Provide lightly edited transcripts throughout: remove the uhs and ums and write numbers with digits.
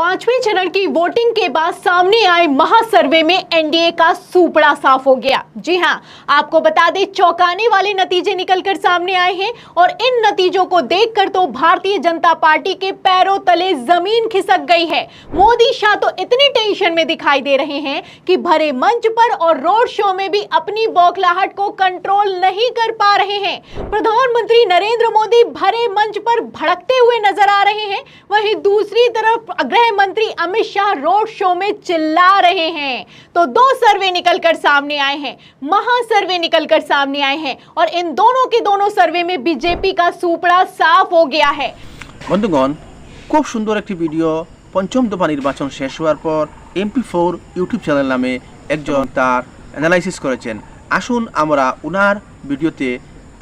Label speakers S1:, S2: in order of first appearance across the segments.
S1: पांचवें चरण की वोटिंग के बाद सामने आए महासर्वे में एनडीए का सूपड़ा साफ हो गया। जी हां, आपको बता दें चौंकाने वाले नतीजे निकलकर सामने आए हैं और इन नतीजों को देखकर तो भारतीय जनता पार्टी के पैरों तले जमीन खिसक गई है। मोदी शाह तो इतनी टेंशन में दिखाई दे रहे हैं कि भरे मंच पर और रोड शो में भी अपनी बौखलाहट को कंट्रोल नहीं कर पा रहे हैं। प्रधानमंत्री नरेंद्र मोदी भरे मंच पर भड़कते हुए नजर आ रहे हैं, वहीं दूसरी तरफ गृह मंत्री अमित शाह रोड शो में चिल्ला रहे हैं। तो दो सर्वे निकलकर सामने आए हैं, महासर्वे निकलकर सामने आए हैं और इन दोनों के दोनों सर्वे में बीजेपी का सूपड़ा साफ हो गया है।
S2: बंधुगण, खूब सुंदर एक वीडियो पंचम दफा निर्वाचन शेष होवार पर MP4 यूट्यूब चैनल नामे एकजन तार एनालाइसिस करेছেন। आसुन आमरा उनार भिडियोते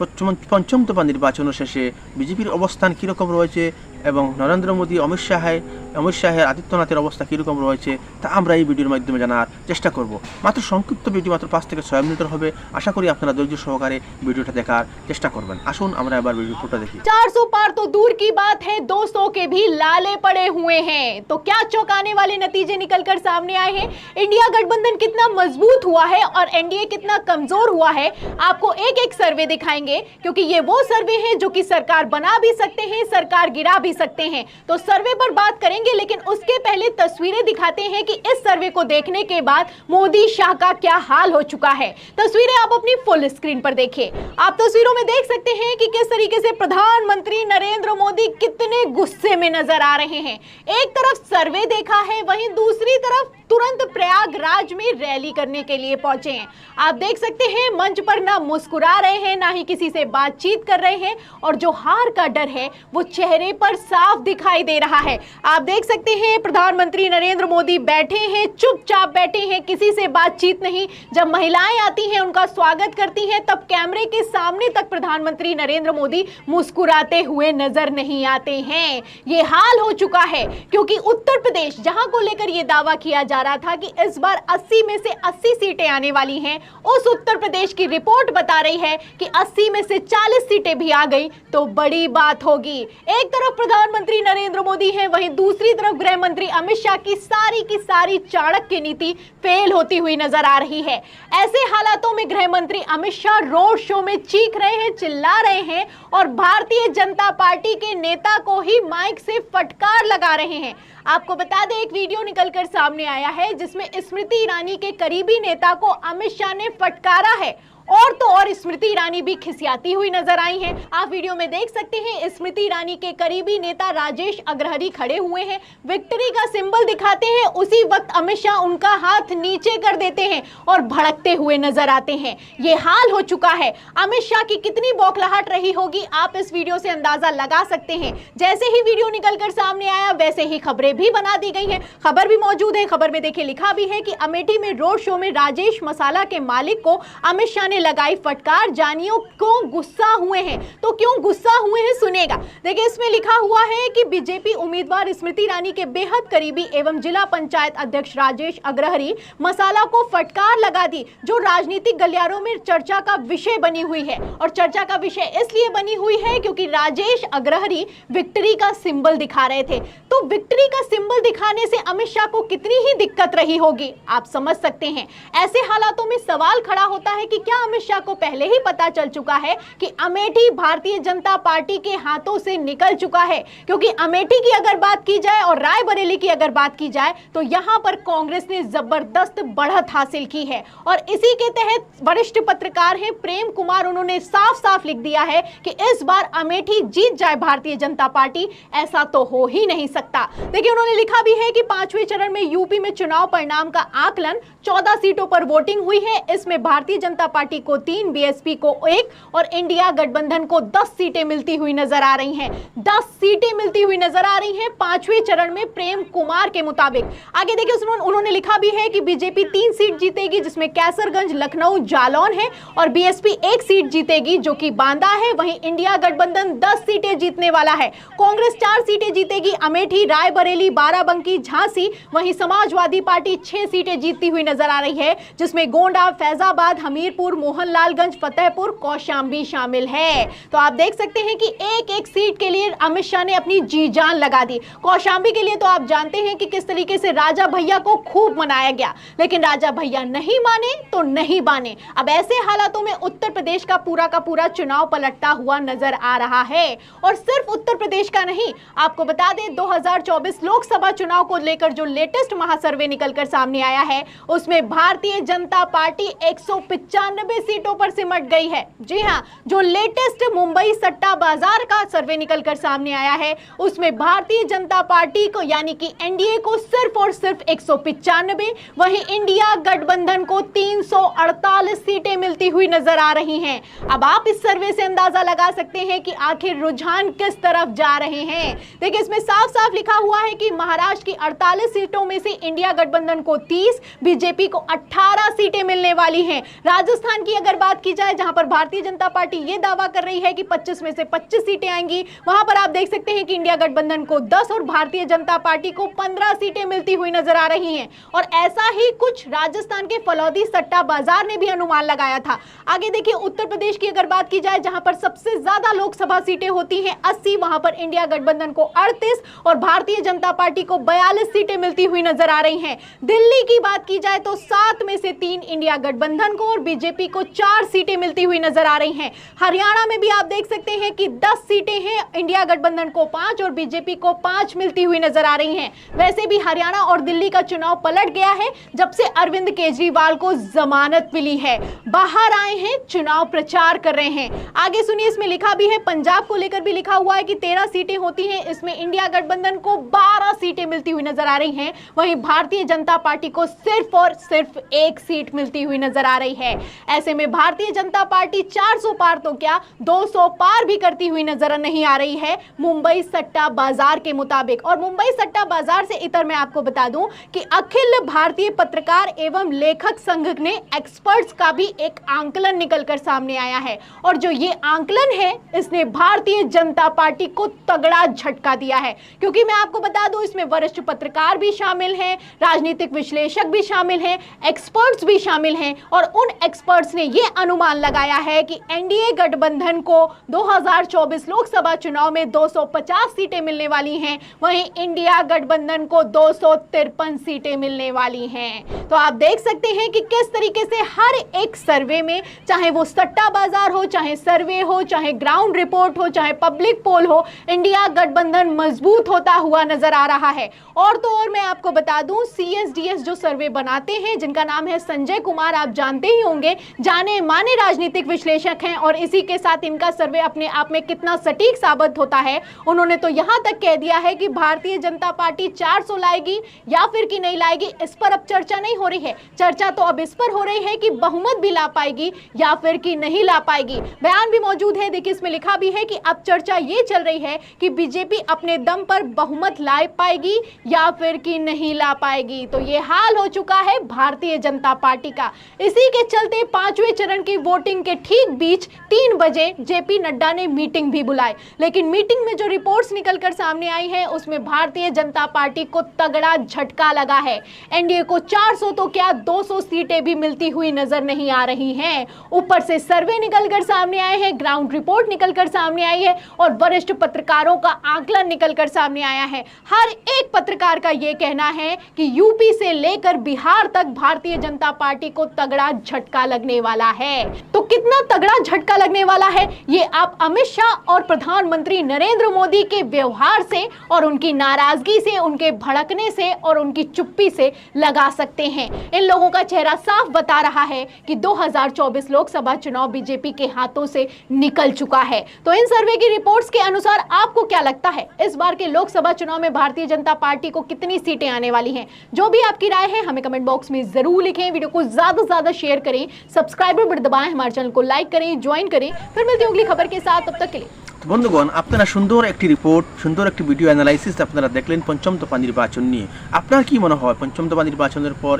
S2: पंचम दफा निर्वाचन शेषे बीजेपीर अवस्थान की रकम रयेছে এবং নরেন্দ্র মোদী অমিত শাহের আদিত্যনাথের অবস্থা কীরকম রয়েছে তা আমরা এই ভিডিওর মাধ্যমে জানার চেষ্টা করব। মাত্র সংক্ষিপ্ত ভিডিও, মাত্র 5 থেকে 6 মিনিটের হবে। আশা করি আপনারা ধৈর্য সহকারে ভিডিওটা দেখার চেষ্টা করবেন। আসুন আমরা এবার ভিডিওটা দেখি।
S1: 400 पार तो दूर की बात है, 200 के भी लाले पड़े हुए हैं। तो क्या चौंकाने वाले नतीजे निकलकर सामने आए हैं? इंडिया गठबंधन कितना मजबूत हुआ है और एनडीए कितना कमजोर हुआ है, आपको एक एक सर्वे दिखाएंगे, क्योंकि ये वो सर्वे हैं जो कि सरकार बना भी सकते हैं, सरकार गिरा भी सकते हैं। तो सर्वे पर बात करेंगे, लेकिन उसके पहले तस्वीरें दिखाते हैं कि इस सर्वे को देखने के बाद मोदी शाह का क्या हाल हो चुका है। तस्वीरें आप अपनी फुल स्क्रीन पर देखिए। आप तस्वीरों में देख सकते हैं कि किस तरीके से प्रधानमंत्री नरेंद्र मोदी कितने गुस्से में नजर आ रहे हैं। एक तरफ सर्वे देखा है, वहीं दूसरी तरफ तुरंत प्रयागराज में रैली करने के लिए पहुंचे हैं। आप देख सकते हैं मंच पर ना मुस्कुरा रहे हैं, ना ही किसी से बातचीत कर रहे हैं और जो हार का डर है वो चेहरे पर साफ दिखाई दे रहा है। आप देख सकते हैं प्रधानमंत्री नरेंद्र मोदी बैठे हैं, चुपचाप बैठे हैं, किसी से बातचीत नहीं। जब महिलाएं आती हैं उनका स्वागत करती हैं, तब कैमरे के सामने तक प्रधानमंत्री नरेंद्र मोदी मुस्कुराते हुए नजर नहीं आते हैं। ये हाल हो चुका है क्योंकि उत्तर प्रदेश, जहां को लेकर यह दावा किया जा रहा था कि इस बार 80 में से 80 सीटें आने वाली हैं, उस उत्तर प्रदेश की रिपोर्ट बता रही है कि 80 में से 40 सीटें भी आ गई तो बड़ी बात होगी। एक तरफ प्रधानमंत्री नरेंद्र मोदी हैं, वहीं दूसरी तरफ गृह मंत्री अमित शाह की सारी चाणक्य नीति फेल होती हुई नजर आ रही है। ऐसे हालातों में गृह मंत्री अमित शाह रोड शो में चीख रहे हैं, चिल्ला रहे हैं और भारतीय जनता पार्टी के नेता को ही माइक से फटकार लगा रहे हैं। आपको बता दें, एक वीडियो निकलकर सामने आया है जिसमें स्मृति ईरानी के करीबी नेता को अमित शाह ने फटकारा है और तो और स्मृति ईरानी भी खिसियाती हुई नजर आई हैं। आप वीडियो में देख सकते हैं स्मृति ईरानी के करीबी नेता राजेश अग्रहरी खड़े हुए हैं, विक्ट्री का सिंबल दिखाते हैं, उसी वक्त अमित शाह उनका हाथ नीचे कर देते हैं और भड़कते हुए नजर आते हैं। ये हाल हो चुका है। अमित शाह की कितनी बौखलाहट रही होगी आप इस वीडियो से अंदाजा लगा सकते हैं। जैसे ही वीडियो निकलकर सामने आया वैसे ही खबरें भी बना दी गई हैं। खबर भी मौजूद है, खबर में देखिए लिखा भी है कि अमेठी में रोड शो में राजेश मसाला के मालिक को अमित शाह ने लगाई फटकार। जानियो क्यों गुस्सा हुए हैं, तो क्यों गुस्सा हुए हैं सुनेगा। देखिए इसमें लिखा हुआ है कि बीजेपी उम्मीदवार स्मृति ईरानी के बेहद करीबी एवं जिला पंचायत अध्यक्ष राजेश अग्रहरी मसाला को फटकार लगा दी, जो राजनीतिक गलियारों में चर्चा का विषय बनी हुई है। और चर्चा का विषय इसलिए बनी हुई है क्योंकि राजेश अग्रहरी विक्ट्री का सिंबल दिखा रहे थे। तो विक्ट्री का सिंबल दिखाने से अमित शाह को कितनी ही दिक्कत रही होगी आप समझ सकते हैं। ऐसे हालातों में सवाल खड़ा होता है कि क्या अमित शाह को पहले ही पता चल चुका है कि अमेठी भारतीय जनता पार्टी के हाथों से निकल चुका है। क्योंकि अमेठी की अगर बात की जाए और रायबरेली की अगर बात की जाए तो यहां पर कांग्रेस ने जबरदस्त बढ़त हासिल की है और इसी के तहत वरिष्ठ पत्रकार हैं प्रेम कुमार, उन्होंने साफ साफ लिख दिया है कि इस बार अमेठी जीत जाए भारतीय जनता पार्टी, ऐसा तो हो ही नहीं सकता। देखिए उन्होंने लिखा भी है कि 5वें चरण में यूपी में चुनाव परिणाम का आकलन, 14 सीटों पर वोटिंग हुई है। इसमें भारतीय जनता पार्टी को 3, बीएसपी को 1 और इंडिया गठबंधन को 10 सीटें मिलती हुई नजर आ रही हैं। 10 सीटें मिलती हुई नजर आ रही हैं 5वें चरण में प्रेम कुमार के मुताबिक। आगे देखिए उन्होंने लिखा भी है कि बीजेपी 3 सीट जीतेगी, जिसमें कैसरगंज, लखनऊ, जालौन है और बीएसपी 1 सीट जीतेगी जो कि बांदा है। वहीं इंडिया गठबंधन 10 सीटें जीतने वाला है। कांग्रेस 4 सीटें जीतेगी, अमेठी, रायबरेली, बाराबंकी, झांसी। वहीं समाजवादी पार्टी 6 सीटें जीतती हुई नजर आ रही है, जिसमें गोंडा, फैजाबाद, हमीरपुर, मोहनलालगंज, फतेहपुर, कौशाम्बी शामिल है। तो आप देख सकते हैं कि एक एक सीट के लिए अमित शाह ने अपनी जी जान लगा दी। कौशाम्बी के लिए तो आप जानते हैं कि किस तरीके से राजा भैया को खूब मनाया गया, लेकिन राजा भैया नहीं माने तो नहीं माने। अब ऐसे हालातों में उत्तर प्रदेश का पूरा चुनाव पलटता हुआ नजर आ रहा है। और सिर्फ उत्तर प्रदेश का नहीं, आपको बता दें 2024 लोकसभा चुनाव को लेकर जो लेटेस्ट महासर्वे निकलकर सामने आया है, उसमें भारतीय जनता पार्टी 195 सीटों पर सिमट गई है। जी हां, जो लेटेस्ट मुंबई सट्टा बाजार का सर्वे निकलकर सामने आया है, उसमें भारतीय जनता पार्टी को यानी कि एनडीए को सिर्फ और सिर्फ 195, वहीं इंडिया गठबंधन को 348 सीटें मिलती हुई नजर आ रही हैं। अब आप इस सर्वे से अंदाजा लगा सकते हैं कि आखिर रुझान किस तरफ जा रहे हैं। देखिए, इसमें साफ साफ लिखा हुआ है कि महाराष्ट्र की 48 सीटों में से इंडिया गठबंधन को 30, बीजेपी को 18 सीटें मिलने वाली हैं। राजस्थान की अगर बात की जाए, जहां पर भारतीय जनता पार्टी यह दावा कर रही है कि 25 में से 25 सीटें आएंगी, वहां पर आप देख सकते हैं कि इंडिया गठबंधन को 10 और भारतीय जनता पार्टी को 15 सीटें मिलती हुई नजर आ रही हैं। और ऐसा ही कुछ राजस्थान के फलौदी सट्टा बाजार ने भी अनुमान लगाया था। आगे देखिए, उत्तर प्रदेश की अगर बात की जाए, जहां पर सबसे ज्यादा लोकसभा सीटें होती हैं 80, वहां पर इंडिया गठबंधन को 38 और भारतीय जनता पार्टी को 42 सीटें मिलती हुई नजर आ रही हैं। दिल्ली की बात की जाए तो 7 में से 3 इंडिया गठबंधन को और बीजेपी को 4 सीटें मिलती हुई नजर आ रही हैं। हरियाणा में भी आप देख सकते हैं कि 10 सीटें हैं, इंडिया गठबंधन को 5 और बीजेपी को 5 मिलती हुई नजर आ रही हैं। वैसे भी हरियाणा और दिल्ली का चुनाव पलट गया है जब से अरविंद केजरीवाल को जमानत मिली है। बाहर आए हैं, चुनाव प्रचार कर रहे हैं। आगे सुनिए, इसमें लिखा भी है, पंजाब को लेकर भी लिखा हुआ है कि 13 सीटें होती हैं, इसमें इंडिया गठबंधन को 12 सीटें मिलती हुई नजर आ रही हैं, वहीं भारतीय जनता पार्टी को सिर्फ और सिर्फ 1 सीट मिलती हुई नजर आ रही है। ऐसे में भारतीय जनता पार्टी 400 पार तो क्या 200 पार भी करती हुई नजर नहीं आ रही है मुंबई सट्टा बाजार के मुताबिक। और मुंबई सट्टा बाजार से इतर मैं आपको बता दूं कि अखिल भारतीय पत्रकार एवं लेखक संघ ने एक्सपर्ट्स का भी एक आंकलन निकलकर सामने आया है, और जो ये आंकलन है इसने भारतीय जनता पार्टी को तगड़ा झटका दिया है। क्योंकि मैं आपको बता दूं, इसमें वरिष्ठ पत्रकार भी शामिल हैं, राजनीतिक विश्लेषक भी शामिल हैं, एक्सपर्ट्स भी शामिल हैं, और उन एक्सपर्ट्स ने यह अनुमान लगाया है कि एनडीए गठबंधन को 2024 लोकसभा चुनाव में 250 सीटें मिलने वाली हैं, वहीं इंडिया गठबंधन को 253 सीटें मिलने वाली हैं। तो आप देख सकते हैं कि किस तरीके से हर एक सर्वे में, चाहे वो सट्टा बाजार हो, चाहे सर्वे हो, चाहे ग्राउंड रिपोर्ट हो, चाहे पब्लिक पोल हो, इंडिया गठबंधन मजबूत होता हुआ नजर आ रहा है। और तो और मैं आपको बता दूं, CSDS जो सर्वे बनाते हैं, जिनका नाम है संजय कुमार, आप जानते ही होंगे, जाने माने राजनीतिक विश्लेषक हैं, और इसी के साथ इनका सर्वे अपने आप में कितना सटीक साबित होता है। उन्होंने तो यहां तक कह दिया है कि भारतीय जनता पार्टी 400 लाएगी या फिर कि नहीं लाएगी, इस पर अब चर्चा नहीं हो रही है। चर्चा तो अब इस पर हो रही है कि बहुमत भी ला पाएगी या फिर कि नहीं ला पाएगी। बयान भी मौजूद है, देखिए इसमें लिखा भी है कि अब चर्चा ये चल रही है कि बीजेपी अपने दम पर बहुमत ला पाएगी या फिर कि नहीं ला पाएगी। तो ये हाल हो चुका है भारतीय जनता पार्टी का। इसी के चलते 5वें चरण की वोटिंग के ठीक बीच 3 बजे जेपी नड्डा ने मीटिंग भी बुलाई, लेकिन मीटिंग में जो रिपोर्ट्स निकलकर सामने आई है उसमें भारतीय जनता पार्टी को तगड़ा झटका लगा है। एनडीए को 400 तो क्या 200 सीटें भी मिलती हुई नजर नहीं आ रही हैं। ऊपर से सर्वे निकलकर सामने आए हैं, ग्राउंड रिपोर्ट निकलकर सामने आई है, और वरिष्ठ पत्रकारों का आकलन निकलकर सामने आया है। हर एक पत्रकार का यह कहना है कि यूपी से लेकर बिहार तक भारतीय जनता पार्टी को तगड़ा झटका लगने वाला है। तो कितना तगड़ा झटका लगने वाला है ये आप अमित शाह और प्रधानमंत्री नरेंद्र मोदी के व्यवहार से और उनकी नाराजगी से, उनके भड़कने से और उनकी चुप्पी से लगा सकते हैं। इन लोगों का चेहरा साफ बता रहा है कि 2024 लोकसभा चुनाव बीजेपी के हाथों से निकल चुका है। तो इन सर्वे की रिपोर्ट्स के अनुसार आपको क्या लगता है, इस बार के लोकसभा चुनाव में भारतीय जनता पार्टी को कितनी सीटें आने वाली हैं? जो भी आपकी राय है हमें कमेंट बॉक्स में जरूर लिखें। वीडियो को ज्यादा से ज्यादा शेयर करें, सब्सक्राइबर बटन दबाएं, हमारे चैनल को लाइक करें, ज्वाइन करें। फिर मिलते हैं अगली खबर के साथ, तब तक के लिए।
S2: বন্ধুগণ, আপনারা সুন্দর একটি রিপোর্ট, সুন্দর একটি ভিডিও অ্যানালাইসিস আপনারা দেখলেন পঞ্চম দফা নির্বাচন নিয়ে। আপনার কি মনে হয় পঞ্চম দফা নির্বাচনের পর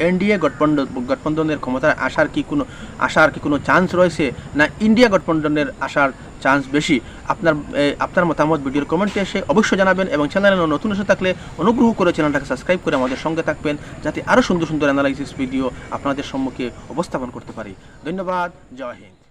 S2: এনডিএ গঠবন্ধনের ক্ষমতায় আসার কি কোনো চান্স রয়েছে, না ইন্ডিয়া গঠবন্ধনের আসার চান্স বেশি। আপনার মতামত ভিডিওর কমেন্টে এসে অবশ্যই জানাবেন এবং চ্যানেলে নতুন এসে থাকলে অনুগ্রহ করে চ্যানেলটাকে সাবস্ক্রাইব করে আমাদের সঙ্গে থাকবেন, যাতে আরও সুন্দর সুন্দর অ্যানালাইসিস ভিডিও আপনাদের সম্মুখে উপস্থাপন করতে পারি। ধন্যবাদ। জয় হিন্দ।